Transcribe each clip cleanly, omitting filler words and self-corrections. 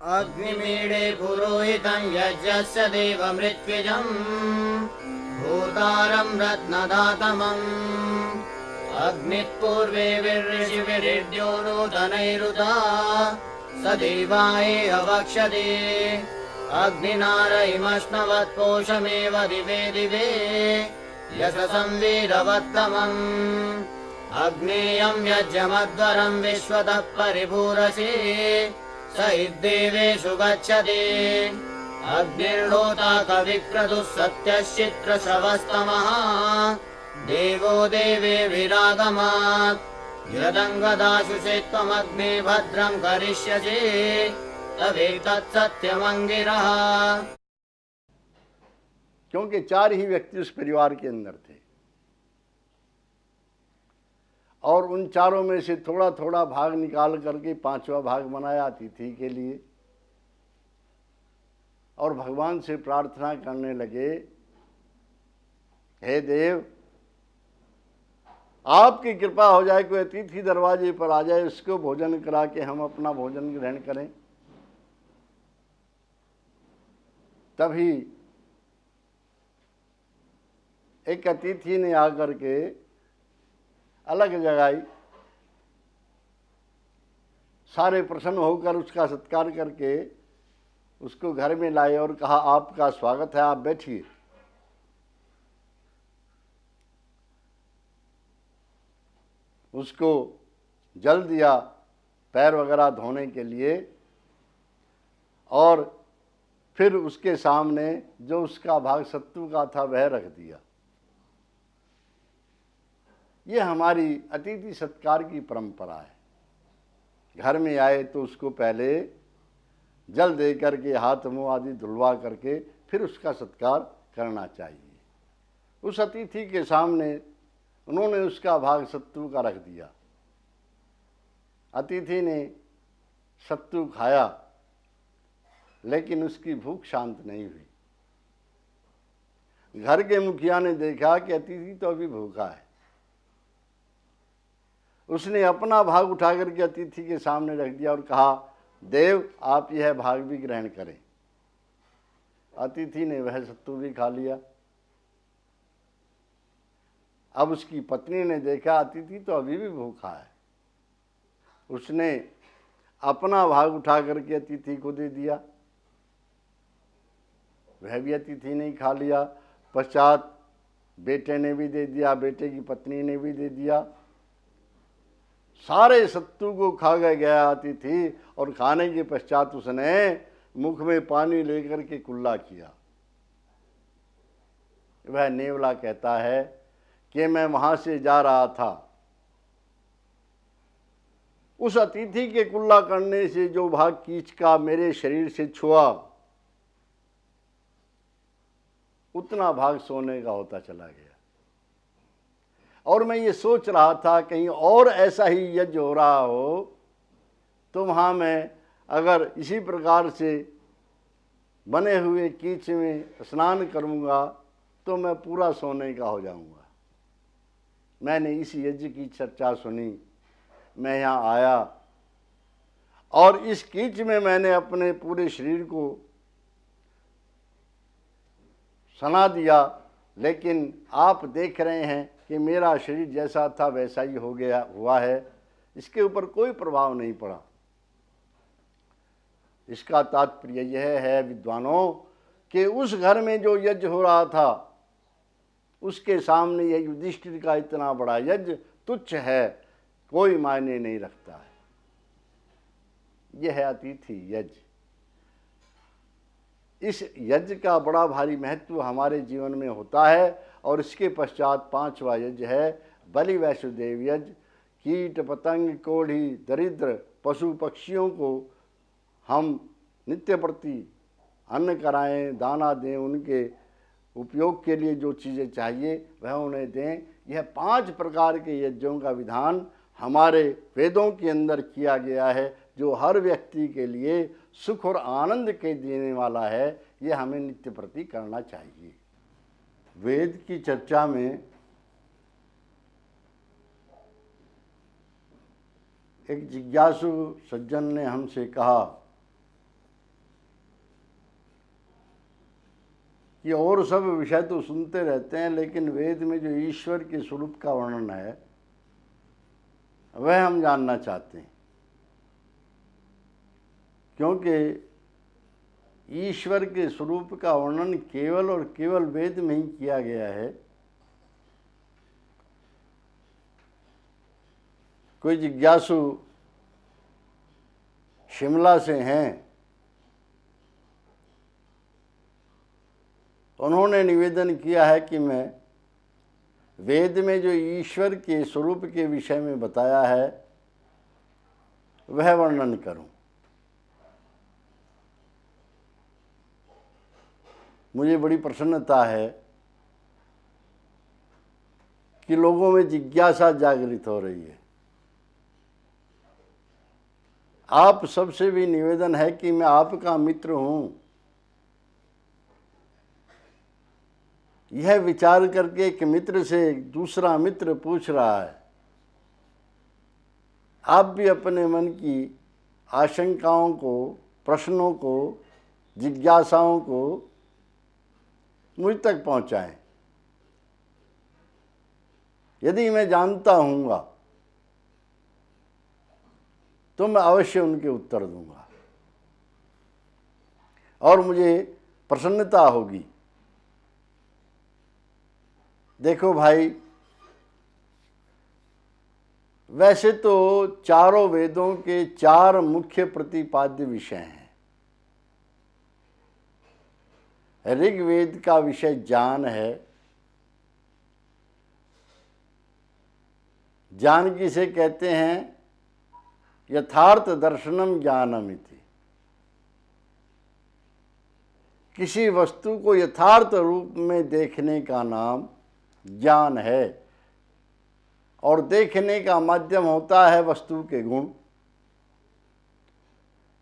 अग्निमीडे पुरोहितं यज्ञस्य देवमृत्युजम् भूतारं रत्नदातमम् अग्निः पूर्वे ऋषिभिर्यो नूतनैरुता स देवाय अवक्षते अग्निनारयिमश्नवत्पोषमेव दिवे दिवे यशसं वीरवत्तमम् अग्नेयं यज्ञमध्वरं विश्वतः परिभूरसि स इद्देवेषु गच्छति अग्निर्होता कविक्रतुः सत्यश्चित्रश्रवस्तमः देवो देवेभिरागमात् यदङ्गदाशुषे त्वमग्ने भद्रं करिष्यसि तवेतत् सत्यमङ्गिरः। क्योंकि 4 ही व्यक्ति उस परिवार के अंदर थे और उन चारों में से थोड़ा थोड़ा भाग निकाल करके 5वां भाग बनाया अतिथि के लिए और भगवान से प्रार्थना करने लगे, हे देव, आपकी कृपा हो जाए, कोई अतिथि दरवाजे पर आ जाए, उसको भोजन करा के हम अपना भोजन ग्रहण करें। तभी एक अतिथि ने आकर के अलग जगाई, सारे प्रसन्न होकर उसका सत्कार करके उसको घर में लाए और कहा, आपका स्वागत है, आप बैठिए। उसको जल दिया पैर वगैरह धोने के लिए और फिर उसके सामने जो उसका भाग सत्तू का था वह रख दिया। ये हमारी अतिथि सत्कार की परंपरा है। घर में आए तो उसको पहले जल दे करके हाथ मुंह आदि धुलवा करके फिर उसका सत्कार करना चाहिए। उस अतिथि के सामने उन्होंने उसका भाग सत्तू का रख दिया। अतिथि ने सत्तू खाया लेकिन उसकी भूख शांत नहीं हुई। घर के मुखिया ने देखा कि अतिथि तो अभी भूखा है। उसने अपना भाग उठा करके अतिथि के सामने रख दिया और कहा, देव, आप यह भाग भी ग्रहण करें। अतिथि ने वह सत्तू भी खा लिया। अब उसकी पत्नी ने देखा अतिथि तो अभी भी भूखा है। उसने अपना भाग उठा करके अतिथि को दे दिया, वह भी अतिथि ने खा लिया। पश्चात बेटे ने भी दे दिया, बेटे की पत्नी ने भी दे दिया। सारे सत्तू को खा गया अतिथि और खाने के पश्चात उसने मुख में पानी लेकर के कुल्ला किया। वह नेवला कहता है कि मैं वहां से जा रहा था, उस अतिथि के कुल्ला करने से जो भाग कीच का मेरे शरीर से छुआ उतना भाग सोने का होता चला गया। और मैं ये सोच रहा था कहीं और ऐसा ही यज्ञ हो रहा हो तो वहाँ मैं अगर इसी प्रकार से बने हुए कीच में स्नान करूँगा तो मैं पूरा सोने का हो जाऊँगा। मैंने इस यज्ञ की चर्चा सुनी, मैं यहाँ आया और इस कीच में मैंने अपने पूरे शरीर को सना दिया, लेकिन आप देख रहे हैं कि मेरा शरीर जैसा था वैसा ही हो गया हुआ है, इसके ऊपर कोई प्रभाव नहीं पड़ा। इसका तात्पर्य यह है विद्वानों कि उस घर में जो यज्ञ हो रहा था उसके सामने यह युधिष्ठिर का इतना बड़ा यज्ञ तुच्छ है, कोई मायने नहीं रखता है। यह है अतिथि यज्ञ। इस यज्ञ का बड़ा भारी महत्व हमारे जीवन में होता है और इसके पश्चात 5वां यज्ञ है बलि वैष्णोदेव यज्ञ। कीट पतंग कोढ़ी दरिद्र पशु पक्षियों को हम नित्य प्रति अन्न कराएं, दाना दें, उनके उपयोग के लिए जो चीज़ें चाहिए वह उन्हें दें। यह 5 प्रकार के यज्ञों का विधान हमारे वेदों के अंदर किया गया है, जो हर व्यक्ति के लिए सुख और आनंद के देने वाला है। यह हमें नित्य प्रति करना चाहिए। वेद की चर्चा में एक जिज्ञासु सज्जन ने हमसे कहा कि और सब विषय तो सुनते रहते हैं, लेकिन वेद में जो ईश्वर के स्वरूप का वर्णन है वह हम जानना चाहते हैं। क्योंकि ईश्वर के स्वरूप का वर्णन केवल और केवल वेद में ही किया गया है। कोई जिज्ञासु शिमला से हैं, उन्होंने निवेदन किया है कि मैं वेद में जो ईश्वर के स्वरूप के विषय में बताया है वह वर्णन करूं। मुझे बड़ी प्रसन्नता है कि लोगों में जिज्ञासा जागृत हो रही है। आप सबसे भी निवेदन है कि मैं आपका मित्र हूं, यह विचार करके एक मित्र से दूसरा मित्र पूछ रहा है। आप भी अपने मन की आशंकाओं को, प्रश्नों को, जिज्ञासाओं को मुझ तक पहुंचाएं। यदि मैं जानता हूँगा तो मैं अवश्य उनके उत्तर दूंगा और मुझे प्रसन्नता होगी। देखो भाई, वैसे तो चारों वेदों के 4 मुख्य प्रतिपाद्य विषय हैं। ऋग्वेद का विषय ज्ञान है। ज्ञान किसे कहते हैं? यथार्थ दर्शनम ज्ञानम इति। किसी वस्तु को यथार्थ रूप में देखने का नाम ज्ञान है। और देखने का माध्यम होता है वस्तु के गुण।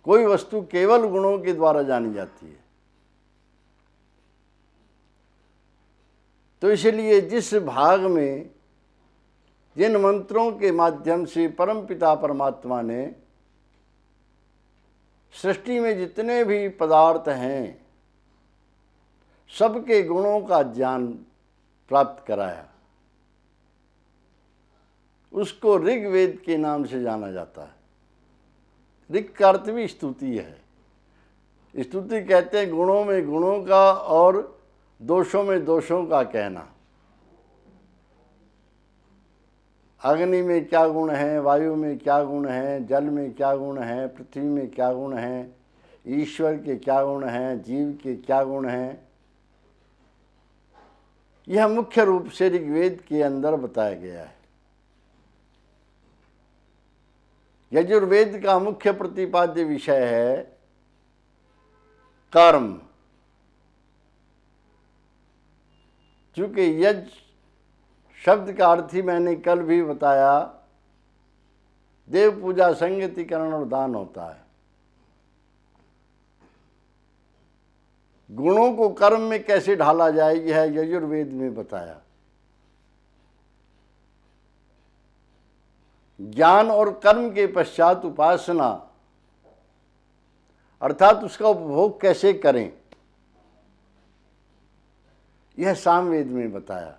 कोई वस्तु केवल गुणों के द्वारा जानी जाती है। तो इसलिए जिस भाग में जिन मंत्रों के माध्यम से परमपिता परमात्मा ने सृष्टि में जितने भी पदार्थ हैं सबके गुणों का ज्ञान प्राप्त कराया, उसको ऋग्वेद के नाम से जाना जाता है। ऋग का अर्थ भी स्तुति है। स्तुति कहते हैं गुणों में गुणों का और दोषों में दोषों का कहना। अग्नि में क्या गुण है, वायु में क्या गुण है, जल में क्या गुण है, पृथ्वी में क्या गुण है, ईश्वर के क्या गुण हैं, जीव के क्या गुण हैं, यह मुख्य रूप से ऋग्वेद के अंदर बताया गया है। यजुर्वेद का मुख्य प्रतिपाद्य विषय है कर्म। चूंकि यज शब्द का अर्थ ही मैंने कल भी बताया, देव पूजा, संगतिकरण और दान होता है। गुणों को कर्म में कैसे ढाला जाए यह यजुर्वेद में बताया। ज्ञान और कर्म के पश्चात उपासना अर्थात उसका उपभोग कैसे करें यह सामवेद में बताया।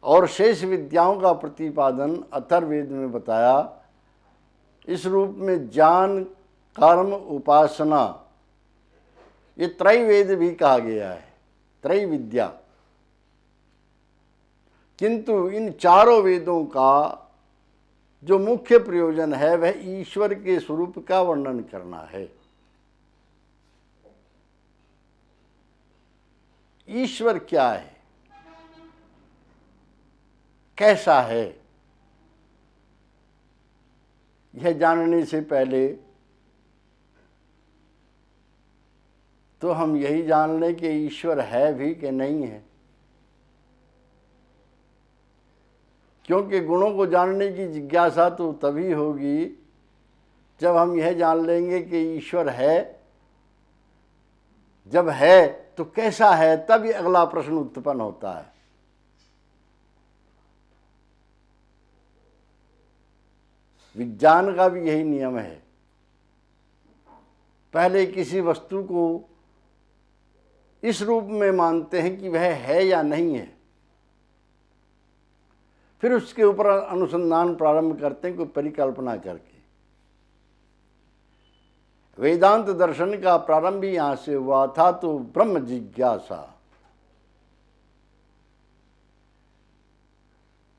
और शेष विद्याओं का प्रतिपादन अथर्ववेद में बताया। इस रूप में ज्ञान, कर्म, उपासना ये त्रैवेद भी कहा गया है, त्रैविद्या। किंतु इन चारों वेदों का जो मुख्य प्रयोजन है वह ईश्वर के स्वरूप का वर्णन करना है। ईश्वर क्या है, कैसा है, यह जानने से पहले तो हम यही जान लें कि ईश्वर है भी कि नहीं है। क्योंकि गुणों को जानने की जिज्ञासा तो तभी होगी जब हम यह जान लेंगे कि ईश्वर है। जब है तो कैसा है, तब ये अगला प्रश्न उत्पन्न होता है। विज्ञान का भी यही नियम है। पहले किसी वस्तु को इस रूप में मानते हैं कि वह है या नहीं है, फिर उसके ऊपर अनुसंधान प्रारंभ करते हैं कोई परिकल्पना करके। वेदांत दर्शन का प्रारंभ ही यहां से हुआ था, तो ब्रह्म जिज्ञासा।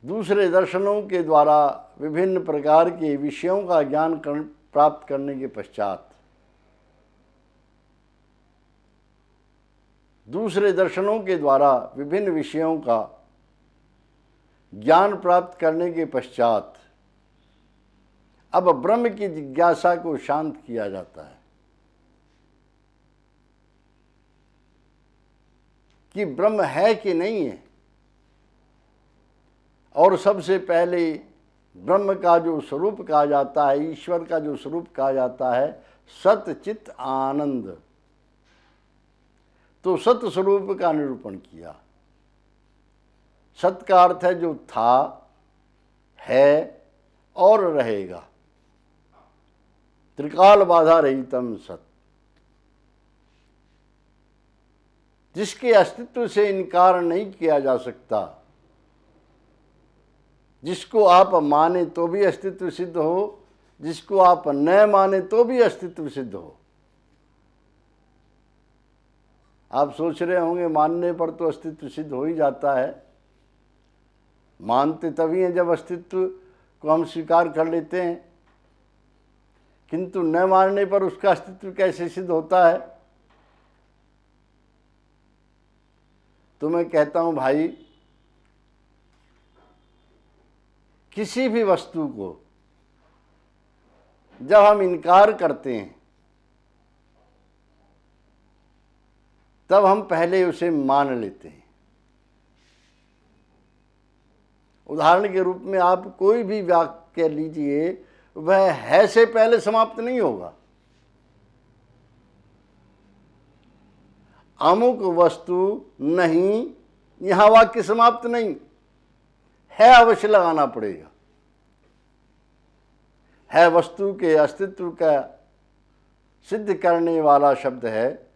दूसरे दर्शनों के द्वारा विभिन्न प्रकार के विषयों का ज्ञान प्राप्त करने के पश्चात, दूसरे दर्शनों के द्वारा विभिन्न विषयों का ज्ञान प्राप्त करने के पश्चात अब ब्रह्म की जिज्ञासा को शांत किया जाता है कि ब्रह्म है कि नहीं है। और सबसे पहले ब्रह्म का जो स्वरूप कहा जाता है, ईश्वर का जो स्वरूप कहा जाता है, सत चित आनंद, तो सत स्वरूप का निरूपण किया। सत का अर्थ है जो था, है और रहेगा, त्रिकाल बाधा रहितम सत, जिसके अस्तित्व से इनकार नहीं किया जा सकता, जिसको आप माने तो भी अस्तित्व सिद्ध हो, जिसको आप न माने तो भी अस्तित्व सिद्ध हो। आप सोच रहे होंगे मानने पर तो अस्तित्व सिद्ध हो ही जाता है। मानते तभी हैं जब अस्तित्व को हम स्वीकार कर लेते हैं, किंतु न मानने पर उसका अस्तित्व कैसे सिद्ध होता है। तो मैं कहता हूं भाई, किसी भी वस्तु को जब हम इनकार करते हैं तब हम पहले उसे मान लेते हैं। उदाहरण के रूप में आप कोई भी वाक्य लीजिए, वह है से पहले समाप्त नहीं होगा। अमुक वस्तु नहीं, यहां वाक्य समाप्त नहीं है, अवश्य लगाना पड़ेगा। है वस्तु के अस्तित्व का सिद्ध करने वाला शब्द है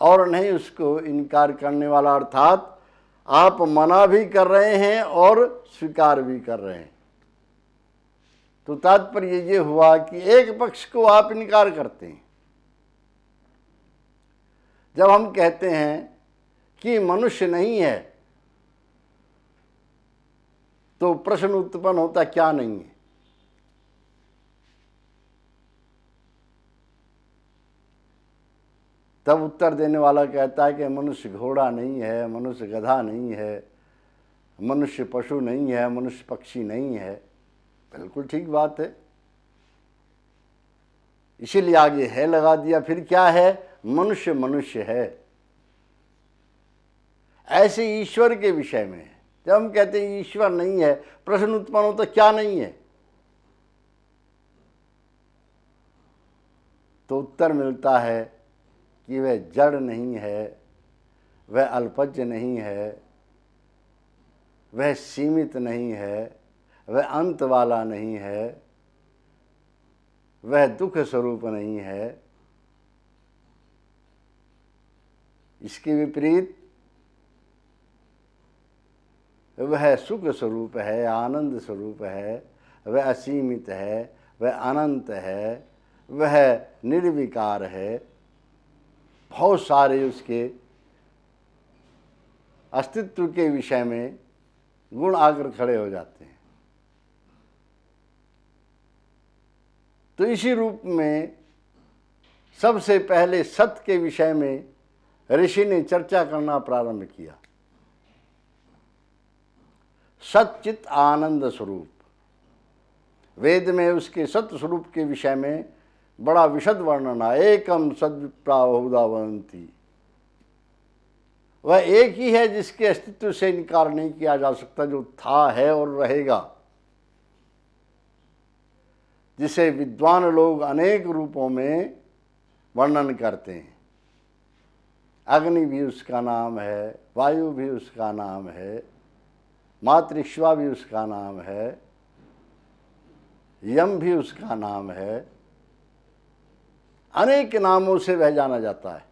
और नहीं उसको इनकार करने वाला, अर्थात आप मना भी कर रहे हैं और स्वीकार भी कर रहे हैं। तो तात्पर्य ये हुआ कि एक पक्ष को आप इनकार करते हैं। जब हम कहते हैं कि मनुष्य नहीं है, तो प्रश्न उत्पन्न होता क्या नहीं है। तब उत्तर देने वाला कहता है कि मनुष्य घोड़ा नहीं है, मनुष्य गधा नहीं है, मनुष्य पशु नहीं है, मनुष्य पक्षी नहीं है। बिल्कुल ठीक बात है, इसीलिए आगे है लगा दिया। फिर क्या है? मनुष्य मनुष्य है। ऐसे ईश्वर के विषय में जब हम कहते हैं ईश्वर नहीं है, प्रश्न उत्पन्न होता क्या नहीं है, तो उत्तर मिलता है कि वह जड़ नहीं है, वह अल्पज्य नहीं है, वह सीमित नहीं है, वह अंत वाला नहीं है, वह दुख स्वरूप नहीं है। इसके विपरीत वह सुख स्वरूप है, आनंद स्वरूप है, वह असीमित है, वह अनंत है, वह निर्विकार है। बहुत सारे उसके अस्तित्व के विषय में गुण आकर खड़े हो जाते हैं। तो इसी रूप में सबसे पहले सत्य के विषय में ऋषि ने चर्चा करना प्रारंभ किया। सच्चित आनंद स्वरूप, वेद में उसके सत्य स्वरूप के विषय में बड़ा विशद वर्णन है। एकम सद्विप्राहुदावंती, वह एक ही है जिसके अस्तित्व से इनकार नहीं किया जा सकता, जो था, है और रहेगा, जिसे विद्वान लोग अनेक रूपों में वर्णन करते हैं। अग्नि भी उसका नाम है, वायु भी उसका नाम है, मातृश्वा भी उसका नाम है, यम भी उसका नाम है। अनेक नामों से वह जाना जाता है।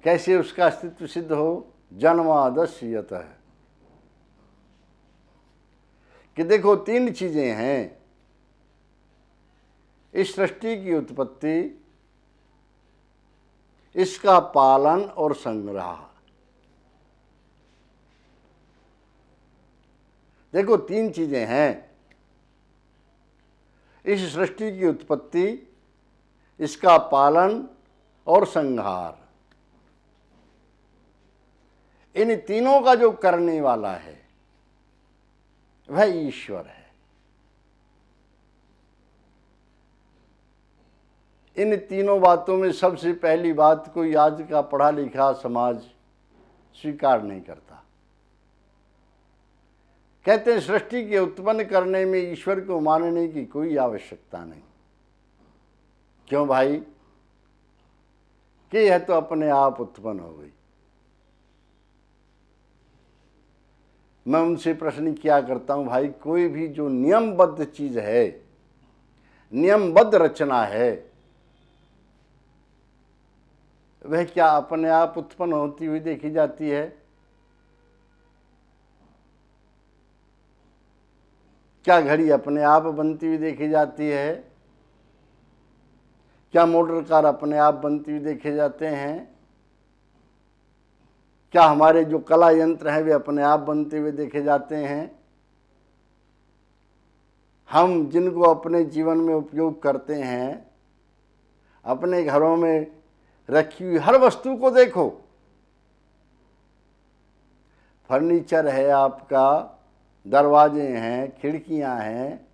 कैसे उसका अस्तित्व सिद्ध हो? जन्मादस्य यतः, कि देखो तीन चीजें हैं इस सृष्टि की उत्पत्ति, इसका पालन और संग्रह। देखो तीन चीजें हैं इस सृष्टि की उत्पत्ति, इसका पालन और संहार। इन तीनों का जो करने वाला है वह ईश्वर है। इन तीनों बातों में सबसे पहली बात कोई आज का पढ़ा लिखा समाज स्वीकार नहीं करता। कहते हैं सृष्टि के उत्पन्न करने में ईश्वर को मानने की कोई आवश्यकता नहीं। क्यों भाई? कि यह तो अपने आप उत्पन्न हो गई। मैं उनसे प्रश्न किया करता हूं, भाई कोई भी जो नियमबद्ध चीज है, नियमबद्ध रचना है, वह क्या अपने आप उत्पन्न होती हुई देखी जाती है? क्या घड़ी अपने आप बनती हुई देखी जाती है? क्या मोटर कार अपने आप बनती हुई देखे जाते हैं? क्या हमारे जो कला यंत्र हैं वे अपने आप बनते हुए देखे जाते हैं? हम जिनको अपने जीवन में उपयोग करते हैं, अपने घरों में रखी हुई हर वस्तु को देखो, फर्नीचर है आपका, दरवाजे हैं, खिड़कियां हैं,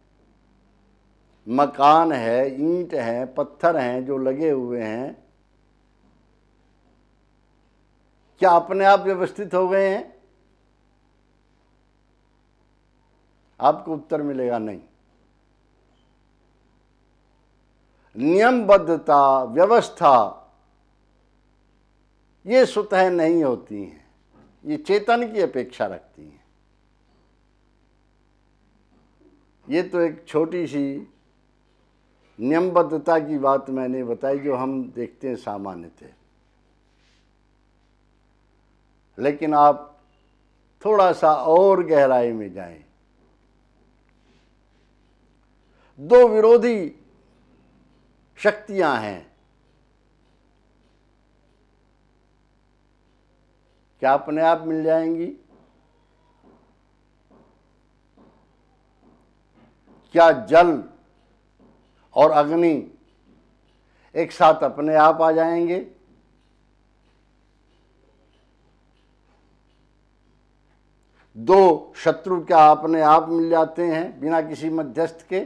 मकान है, ईंट है, पत्थर हैं जो लगे हुए हैं, क्या अपने आप व्यवस्थित हो गए हैं? आपको उत्तर मिलेगा नहीं। नियमबद्धता, व्यवस्था ये स्वतः नहीं होती हैं, ये चेतन की अपेक्षा रखती हैं। ये तो एक छोटी सी नियमबद्धता की बात मैंने बताई जो हम देखते हैं सामान्यतः। लेकिन आप थोड़ा सा और गहराई में जाएं, दो विरोधी शक्तियां हैं, क्या अपने आप मिल जाएंगी? क्या जल और अग्नि एक साथ अपने आप आ जाएंगे? दो शत्रु क्या अपने आप मिल जाते हैं बिना किसी मध्यस्थ के?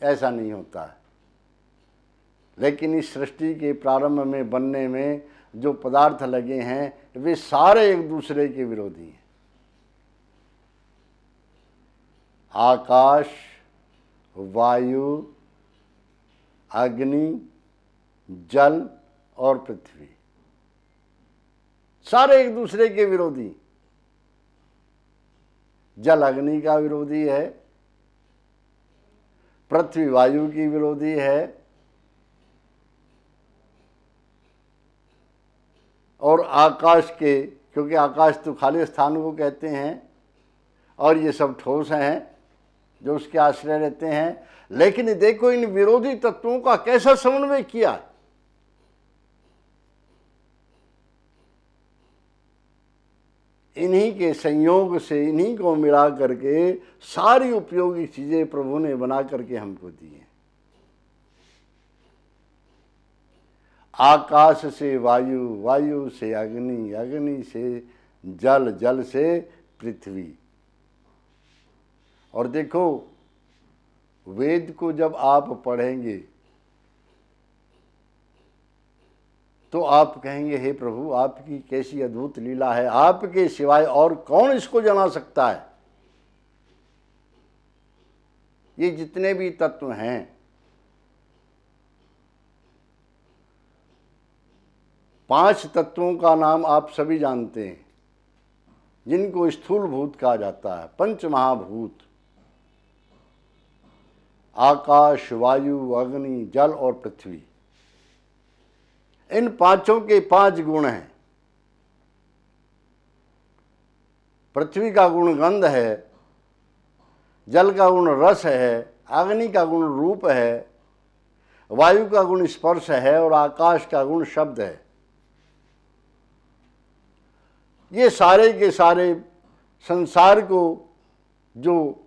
ऐसा नहीं होता है। लेकिन इस सृष्टि के प्रारंभ में बनने में जो पदार्थ लगे हैं वे सारे एक दूसरे के विरोधी हैं। आकाश, वायु, अग्नि, जल और पृथ्वी सारे एक दूसरे के विरोधी। जल अग्नि का विरोधी है, पृथ्वी वायु की विरोधी है, और आकाश के, क्योंकि आकाश तो खाली स्थान को कहते हैं और ये सब ठोस हैं जो उसके आश्रय रहते हैं। लेकिन देखो इन विरोधी तत्वों का कैसा समन्वय किया। इन्हीं के संयोग से, इन्हीं को मिला करके सारी उपयोगी चीजें प्रभु ने बना करके हमको दी हैं। आकाश से वायु, वायु से अग्नि, अग्नि से जल, जल से पृथ्वी। और देखो वेद को जब आप पढ़ेंगे तो आप कहेंगे हे प्रभु आपकी कैसी अद्भुत लीला है, आपके सिवाय और कौन इसको जाना सकता है। ये जितने भी तत्व हैं पांच तत्वों का नाम आप सभी जानते हैं जिनको स्थूल भूत कहा जाता है। पंच महाभूत आकाश, वायु, अग्नि, जल और पृथ्वी। इन पांचों के 5 गुण हैं। पृथ्वी का गुण गंध है, जल का गुण रस है, अग्नि का गुण रूप है, वायु का गुण स्पर्श है और आकाश का गुण शब्द है। ये सारे के सारे संसार को जो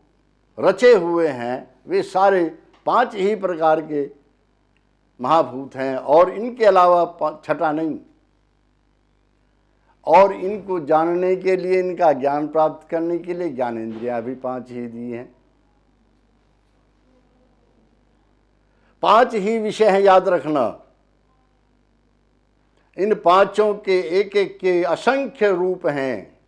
रचे हुए हैं वे सारे 5 ही प्रकार के महाभूत हैं और इनके अलावा छठा नहीं। और इनको जानने के लिए, इनका ज्ञान प्राप्त करने के लिए ज्ञानेंद्रियां भी 5 ही दी हैं। 5 ही विषय हैं, याद रखना। इन पांचों के एक एक के असंख्य रूप हैं।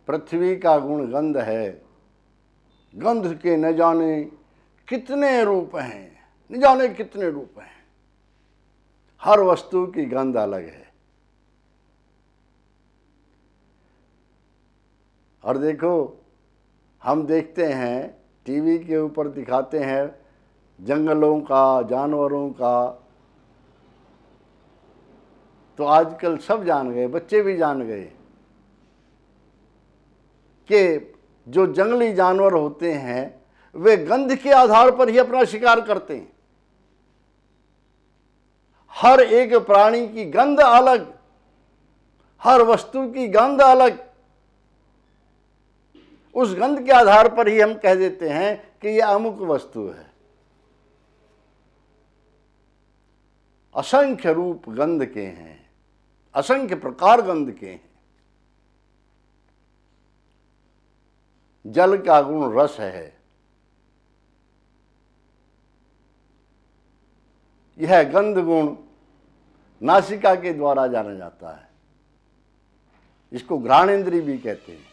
पृथ्वी का गुण गंध है, गंध के न जाने कितने रूप हैं, न जाने कितने रूप हैं। हर वस्तु की गंध अलग है। और देखो, हम देखते हैं टीवी के ऊपर दिखाते हैं जंगलों का, जानवरों का, तो आजकल सब जान गए, बच्चे भी जान गए कि जो जंगली जानवर होते हैं वे गंध के आधार पर ही अपना शिकार करते हैं। हर एक प्राणी की गंध अलग, हर वस्तु की गंध अलग। उस गंध के आधार पर ही हम कह देते हैं कि यह अमुक वस्तु है। असंख्य रूप गंध के हैं, असंख्य प्रकार गंध के हैं। जल का गुण रस है। यह गंध गुण नासिका के द्वारा जाना जाता है। इसको घ्राणेंद्रिय भी कहते हैं।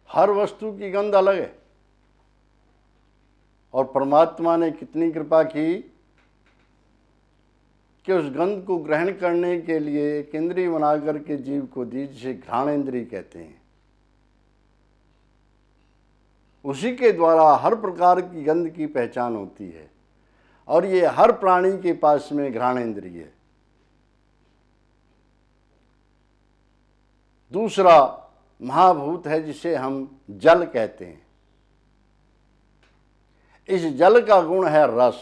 हर वस्तु की गंध अलग है और परमात्मा ने कितनी कृपा की कि उस गंध को ग्रहण करने के लिए एक इंद्रिय बनाकर के जीव को दी, जिसे घ्राणेंद्रिय कहते हैं। उसी के द्वारा हर प्रकार की गंध की पहचान होती है और ये हर प्राणी के पास में घ्राणेंद्रिय है। दूसरा महाभूत है जिसे हम जल कहते हैं। इस जल का गुण है रस।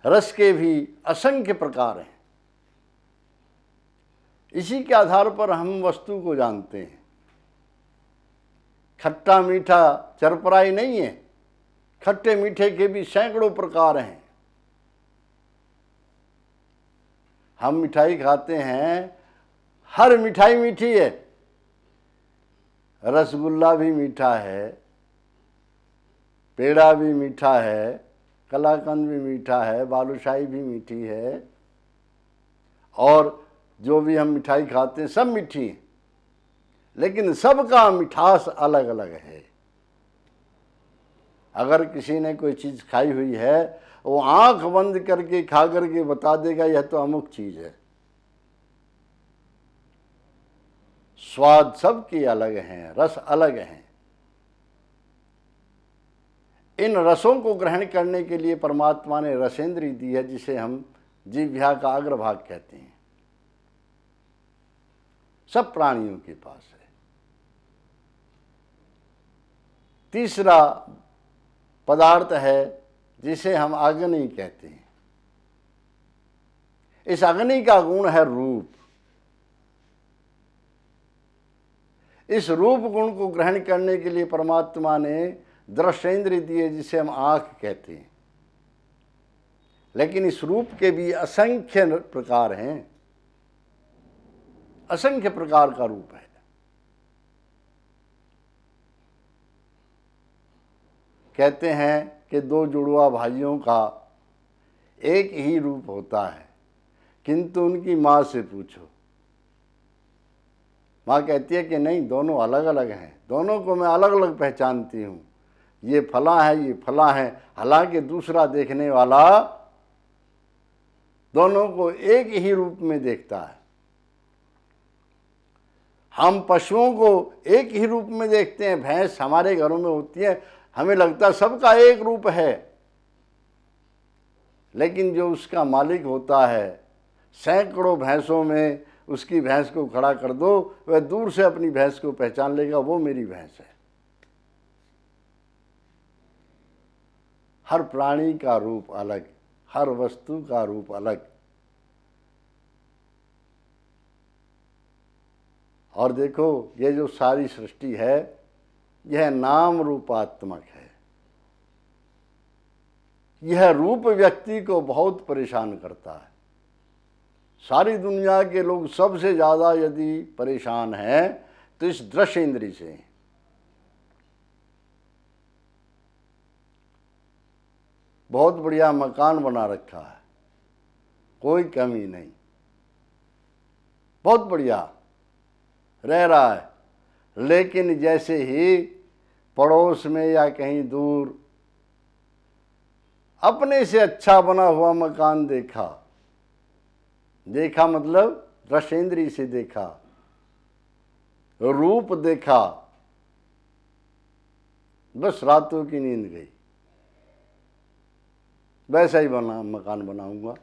रस के भी असंख्य प्रकार हैं। इसी के आधार पर हम वस्तु को जानते हैं। खट्टा मीठा चरपराई नहीं है, खट्टे मीठे के भी सैकड़ों प्रकार हैं। हम मिठाई खाते हैं, हर मिठाई मीठी है। रसगुल्ला भी मीठा है, पेड़ा भी मीठा है, कलाकंद भी मीठा है, बालूशाही भी मीठी है, और जो भी हम मिठाई खाते हैं सब मीठी है। लेकिन सबका मिठास अलग अलग है। अगर किसी ने कोई चीज़ खाई हुई है, वो आंख बंद करके खा करके बता देगा यह तो अमुक चीज़ है। स्वाद सबकी अलग हैं, रस अलग हैं। इन रसों को ग्रहण करने के लिए परमात्मा ने रसेंद्रिय दी है, जिसे हम जिह्वा का अग्रभाग कहते हैं। सब प्राणियों के पास है। तीसरा पदार्थ है जिसे हम अग्नि कहते हैं। इस अग्नि का गुण है रूप। इस रूप गुण को ग्रहण करने के लिए परमात्मा ने दृश्येंद्रिय दिए, जिसे हम आँख कहते हैं। लेकिन इस रूप के भी असंख्य प्रकार हैं, असंख्य प्रकार का रूप है। कहते हैं कि 2 जुड़वा भाइयों का एक ही रूप होता है, किंतु उनकी माँ से पूछो। माँ कहती है कि नहीं, दोनों अलग अलग हैं, दोनों को मैं अलग अलग पहचानती हूँ, ये फला है, ये फला है। हालांकि दूसरा देखने वाला दोनों को एक ही रूप में देखता है। हम पशुओं को एक ही रूप में देखते हैं। भैंस हमारे घरों में होती है, हमें लगता है सबका एक रूप है, लेकिन जो उसका मालिक होता है, सैकड़ों भैंसों में उसकी भैंस को खड़ा कर दो, वह दूर से अपनी भैंस को पहचान लेगा, वो मेरी भैंस है। हर प्राणी का रूप अलग, हर वस्तु का रूप अलग। और देखो, ये जो सारी सृष्टि है, यह नाम रूपात्मक है। यह रूप व्यक्ति को बहुत परेशान करता है। सारी दुनिया के लोग सबसे ज़्यादा यदि परेशान हैं तो इस दृश्य इंद्रिय से हैं। बहुत बढ़िया मकान बना रखा है, कोई कमी नहीं, बहुत बढ़िया रह रहा है, लेकिन जैसे ही पड़ोस में या कहीं दूर अपने से अच्छा बना हुआ मकान देखा मतलब दृश्येंद्रिय से देखा, रूप देखा, बस रातों की नींद गई। वैसा ही मकान बनाऊंगा।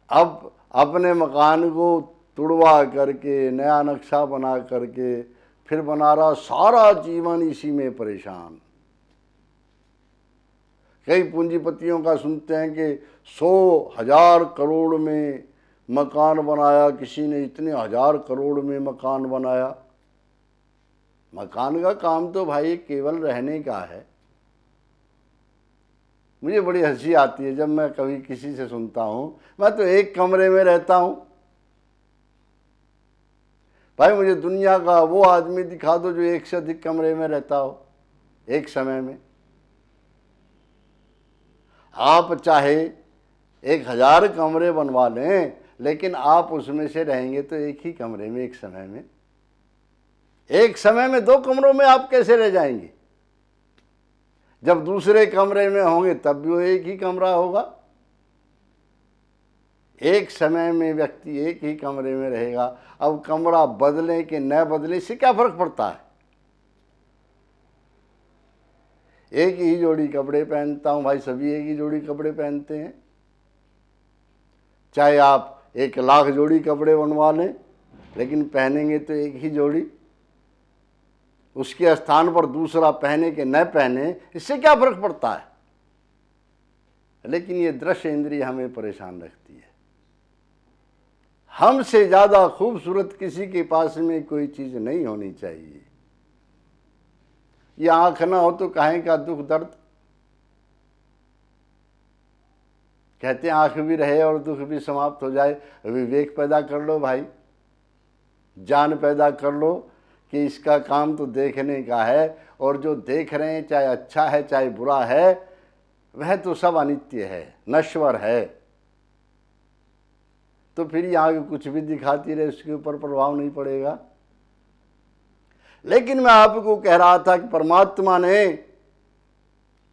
अब अपने मकान को तुड़वा करके नया नक्शा बना करके फिर बना रहा, सारा जीवन इसी में परेशान। कई पूंजीपतियों का सुनते हैं कि 100,000 करोड़ में मकान बनाया, किसी ने इतने 1000 करोड़ में मकान बनाया। मकान का काम तो भाई केवल रहने का है। मुझे बड़ी हंसी आती है जब मैं कभी किसी से सुनता हूँ, मैं तो एक कमरे में रहता हूँ। भाई मुझे दुनिया का वो आदमी दिखा दो जो एक से अधिक कमरे में रहता हो एक समय में। आप चाहे 1000 कमरे बनवा लें, लेकिन आप उसमें से रहेंगे तो एक ही कमरे में एक समय में। एक समय में 2 कमरों में आप कैसे रह जाएंगे? जब दूसरे कमरे में होंगे तब भी वो एक ही कमरा होगा। एक समय में व्यक्ति एक ही कमरे में रहेगा। अब कमरा बदले कि न बदले इससे क्या फर्क पड़ता है? एक ही जोड़ी कपड़े पहनता हूं भाई, सभी एक ही जोड़ी कपड़े पहनते हैं। चाहे आप 1 लाख जोड़ी कपड़े बनवा लें, लेकिन पहनेंगे तो एक ही जोड़ी। उसके स्थान पर दूसरा पहने के न पहने, इससे क्या फर्क पड़ता है? लेकिन ये दृश्य इंद्रिय हमें परेशान रखती है। हमसे ज्यादा खूबसूरत किसी के पास में कोई चीज नहीं होनी चाहिए। ये आंख ना हो तो काहे का दुख दर्द। कहते हैं आंख भी रहे और दुख भी समाप्त हो जाए। विवेक पैदा कर लो भाई, जान पैदा कर लो कि इसका काम तो देखने का है, और जो देख रहे हैं चाहे अच्छा है चाहे बुरा है, वह तो सब अनित्य है, नश्वर है। तो फिर ये आगे कुछ भी दिखाती रहे, उसके ऊपर प्रभाव नहीं पड़ेगा। लेकिन मैं आपको कह रहा था कि परमात्मा ने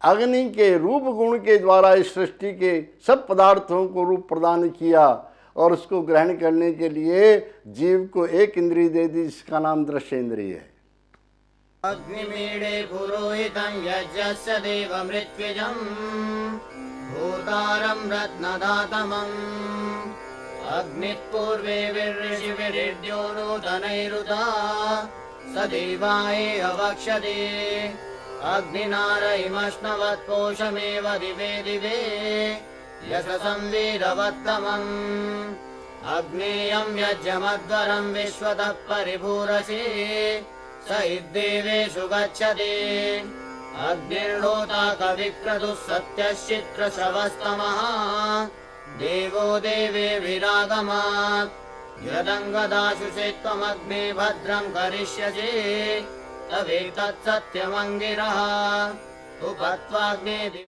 अग्नि के रूप गुण के द्वारा इस सृष्टि के सब पदार्थों को रूप प्रदान किया, और उसको ग्रहण करने के लिए जीव को एक इंद्रिय दे दी, जिसका नाम दृश्य इंद्रिय है। अग्निमीडे पुरोहितं यज्ञस्य देवमृत्युजम् भूतारं रत्नदातमम् अग्निपूर्वे वीर्षिभिर्यो नूतनैरुता स देवाय अवक्षते अग्निनारहिमश्नवत्पोषमेव दिवे दिवे यशसं वीरवत्तमम् अग्नेयं यज्ञमध्वरं विश्वतः परिभूरसि स इद्देवेषु गच्छति अग्निर्होता कविक्रतुः सत्यश्चित्रश्रवस्तमः देवो देवेभिरागमात् यदङ्गदाशुषे त्वमग्ने भद्रं करिष्यसि तवेतत्सत्यमङ्गिरः उपत्वाग्ने